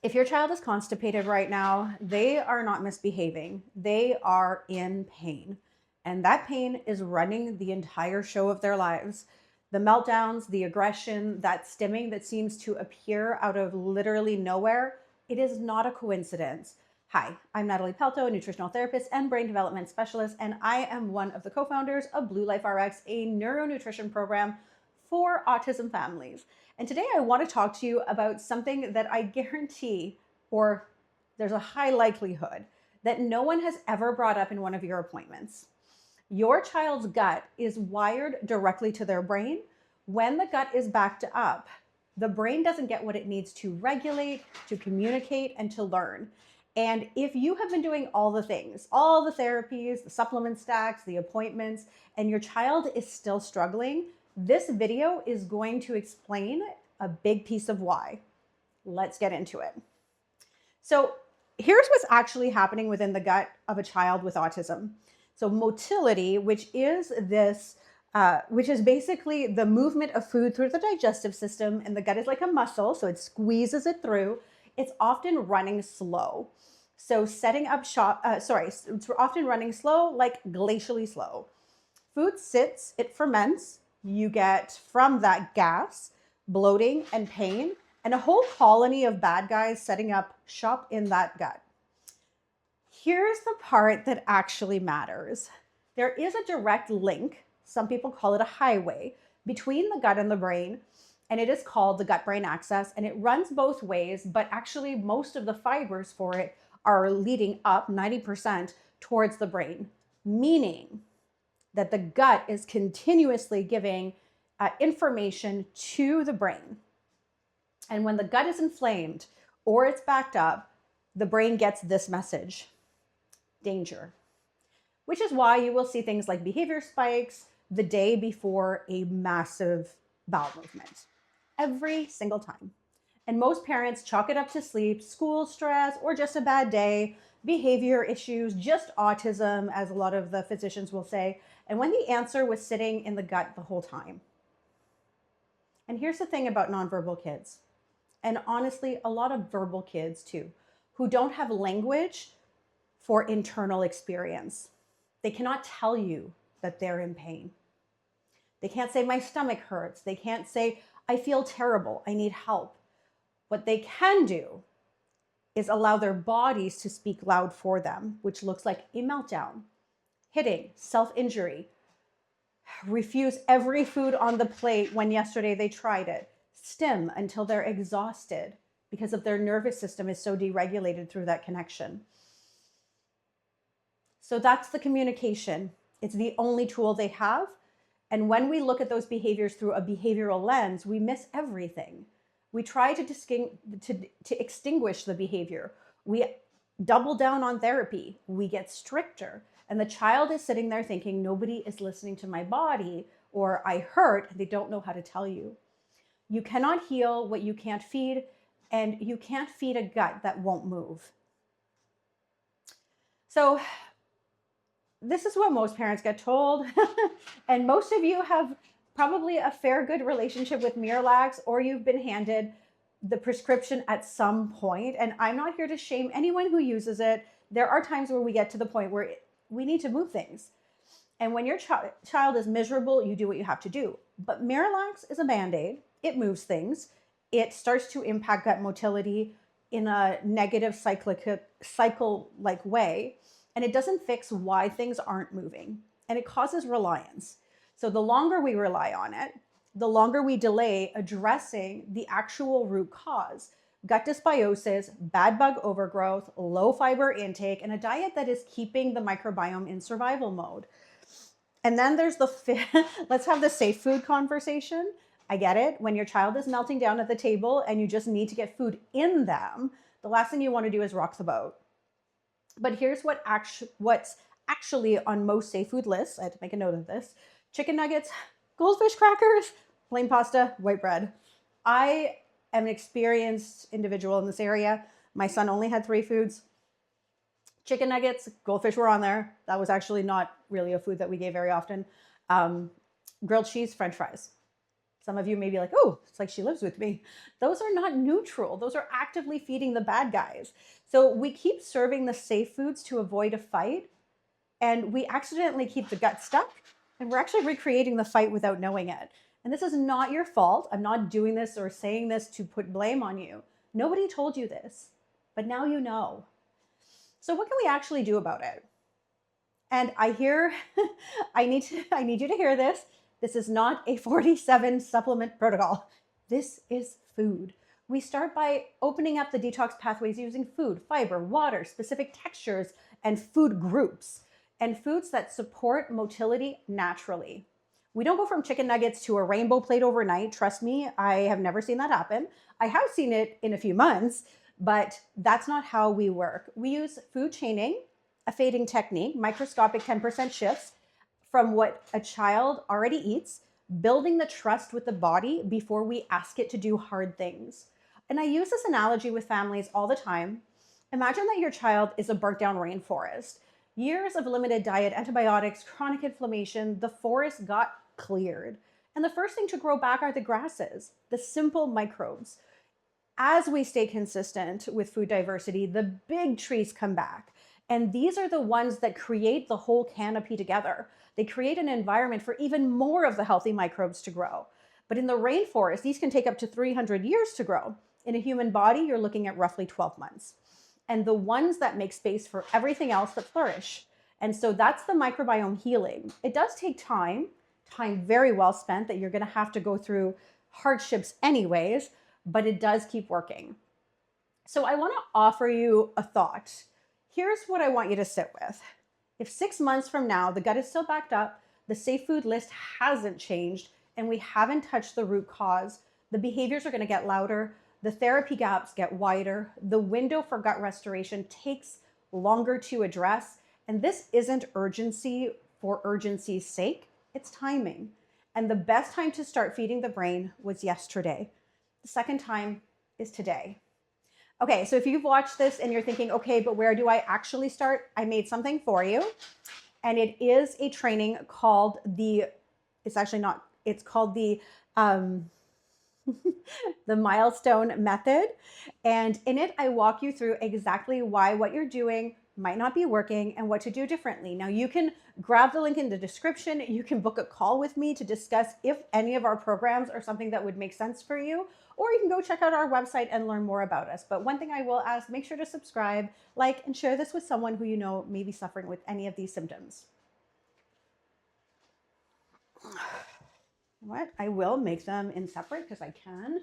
If your child is constipated right now, they are not misbehaving. They are in pain. And that pain is running the entire show of their lives. The meltdowns, the aggression, that stimming that seems to appear out of literally nowhere, it is not a coincidence. Hi, I'm Natalie Pelto, nutritional therapist and brain development specialist, and I am one of the co-founders of Blue Life RX, a neuronutrition program for autism families. And today I want to talk to you about something that I guarantee, or there's a high likelihood, that no one has ever brought up in one of your appointments. Your child's gut is wired directly to their brain. When the gut is backed up, the brain doesn't get what it needs to regulate, to communicate, and to learn. And if you have been doing all the things, all the therapies, the supplement stacks, the appointments, and your child is still struggling, this video is going to explain a big piece of why. Let's get into it. So here's what's actually happening within the gut of a child with autism. So motility, which is basically the movement of food through the digestive system, and the gut is like a muscle, so it squeezes it through. It's often running slow. So setting up shop, it's often running slow, like glacially slow. Food sits, it ferments. You get from that gas, bloating, and pain, and a whole colony of bad guys setting up shop in that gut. Here's the part that actually matters. There is a direct link, some people call it a highway, between the gut and the brain, and it is called the gut-brain axis, and it runs both ways, but actually most of the fibers for it are leading up 90% towards the brain, meaning that the gut is continuously giving information to the brain. And when the gut is inflamed or it's backed up, the brain gets this message: danger. Which is why you will see things like behavior spikes the day before a massive bowel movement. Every single time. And most parents chalk it up to sleep, school stress, or just a bad day, behavior issues, just autism, as a lot of the physicians will say, and when the answer was sitting in the gut the whole time. And here's the thing about nonverbal kids, and honestly, a lot of verbal kids too, who don't have language for internal experience. They cannot tell you that they're in pain. They can't say, my stomach hurts. They can't say, I feel terrible, I need help. What they can do is allow their bodies to speak loud for them, which looks like a meltdown, hitting, self-injury, refuse every food on the plate when yesterday they tried it, stim until they're exhausted because of their nervous system is so deregulated through that connection. So that's the communication. It's the only tool they have. And when we look at those behaviors through a behavioral lens, we miss everything. We try to extinguish the behavior. We double down on therapy. We get stricter. And the child is sitting there thinking, nobody is listening to my body, or I hurt. They don't know how to tell you. You cannot heal what you can't feed, and you can't feed a gut that won't move. So this is what most parents get told. And most of you have probably a fair good relationship with Miralax, or you've been handed the prescription at some point. And I'm not here to shame anyone who uses it. There are times where we get to the point where we need to move things. And when your child is miserable, you do what you have to do. But Miralax is a Band-Aid. It moves things. It starts to impact gut motility in a negative cycle-like way. And it doesn't fix why things aren't moving. And it causes reliance. So the longer we rely on it, the longer we delay addressing the actual root cause: gut dysbiosis, bad bug overgrowth, low fiber intake, and a diet that is keeping the microbiome in survival mode. And then there's let's have the safe food conversation. I get it. When your child is melting down at the table and you just need to get food in them, the last thing you want to do is rock the boat. But here's what's actually on most safe food lists. I had to make a note of this: chicken nuggets, goldfish crackers, plain pasta, white bread. I am an experienced individual in this area. My son only had 3 foods. Chicken nuggets, goldfish were on there. That was actually not really a food that we gave very often. Grilled cheese, French fries. Some of you may be like, oh, it's like she lives with me. Those are not neutral. Those are actively feeding the bad guys. So we keep serving the safe foods to avoid a fight, and we accidentally keep the gut stuck, and we're actually recreating the fight without knowing it. And this is not your fault. I'm not doing this or saying this to put blame on you. Nobody told you this, but now you know. So what can we actually do about it? And I hear, I need you to hear this. This is not a 47 supplement protocol. This is food. We start by opening up the detox pathways using food, fiber, water, specific textures, and food groups, and foods that support motility naturally. We don't go from chicken nuggets to a rainbow plate overnight. Trust me, I have never seen that happen. I have seen it in a few months, but that's not how we work. We use food chaining, a fading technique, microscopic 10% shifts from what a child already eats, building the trust with the body before we ask it to do hard things. And I use this analogy with families all the time. Imagine that your child is a burnt down rainforest. Years of limited diet, antibiotics, chronic inflammation, the forest got cleared. And the first thing to grow back are the grasses, the simple microbes. As we stay consistent with food diversity, the big trees come back. And these are the ones that create the whole canopy together. They create an environment for even more of the healthy microbes to grow. But in the rainforest, these can take up to 300 years to grow. In a human body, you're looking at roughly 12 months. And the ones that make space for everything else that flourish. And so that's the microbiome healing. It does take time very well spent that you're going to have to go through hardships anyways, but it does keep working. So I want to offer you a thought. Here's what I want you to sit with. If 6 months from now, the gut is still backed up, the safe food list hasn't changed, and we haven't touched the root cause, the behaviors are going to get louder, the therapy gaps get wider, the window for gut restoration takes longer to address, and this isn't urgency for urgency's sake, it's timing. And the best time to start feeding the brain was yesterday. The second time is today. Okay, so if you've watched this and you're thinking, okay, but where do I actually start? I made something for you. And it is a training called it's called the the milestone method. And in it, I walk you through exactly why what you're doing might not be working and what to do differently. Now you can grab the link in the description. You can book a call with me to discuss if any of our programs are something that would make sense for you, or you can go check out our website and learn more about us. But one thing I will ask, make sure to subscribe, like, and share this with someone who you know may be suffering with any of these symptoms. What? I will make them in separate because I can.